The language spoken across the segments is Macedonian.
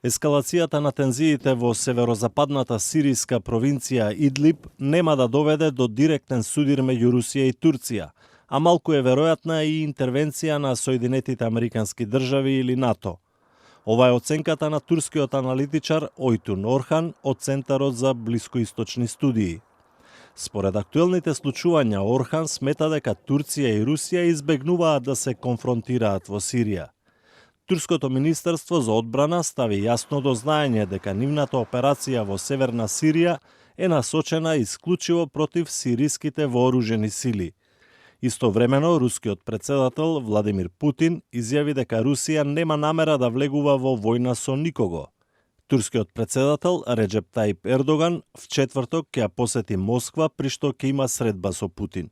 Ескалацијата на тензиите во северозападната сиријска провинција Идлиб нема да доведе до директен судир меѓу Русија и Турција, а малку е веројатна и интервенција на Соединетите Американски држави или НАТО. Ова е оценката на турскиот аналитичар Ојтун Орхан од Центарот за блискоисточни студии. Според актуелните случувања, Орхан смета дека Турција и Русија избегнуваат да се конфронтираат во Сирија. Турското министерство за одбрана стави јасно до знаење дека нивната операција во Северна Сирија е насочена исклучиво против сириските вооружени сили. Истовремено, рускиот председател Владимир Путин изјави дека Русија нема намера да влегува во војна со никого. Турскиот председател Реджеп Таип Ердоган в четврток ќе ја посети Москва, при што ќе има средба со Путин.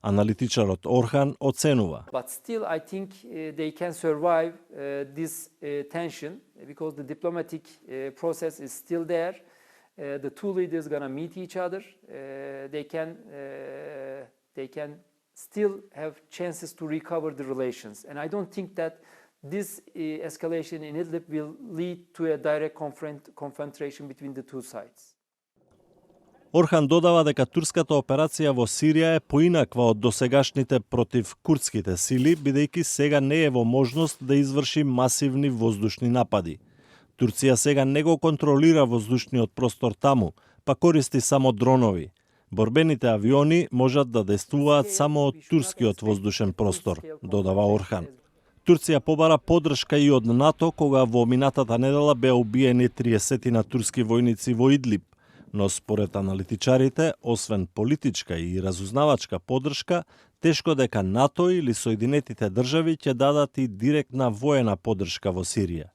Аналитичарот Орхан оценува. But still I think they can survive this tension because the diplomatic process is still there. The two leaders gonna meet each other. They can still have chances to recover the relations. And I don't think that this escalation in Idlib will lead to a direct confrontation between the two sides. Орхан додава дека турската операција во Сирија е поинаква од досегашните против курдските сили, бидејќи сега не е во можност да изврши масивни воздушни напади. Турција сега не го контролира воздушниот простор таму, па користи само дронови. Борбените авиони можат да действуваат само од турскиот воздушен простор, додава Орхан. Турција побара поддршка и од НАТО кога во минатата недела беа убиени 30 турски војници во Идлиб, но според аналитичарите, освен политичка и разузнавачка поддршка, тешко дека НАТО или Соединетите држави ќе дадат и директна воена поддршка во Сирија.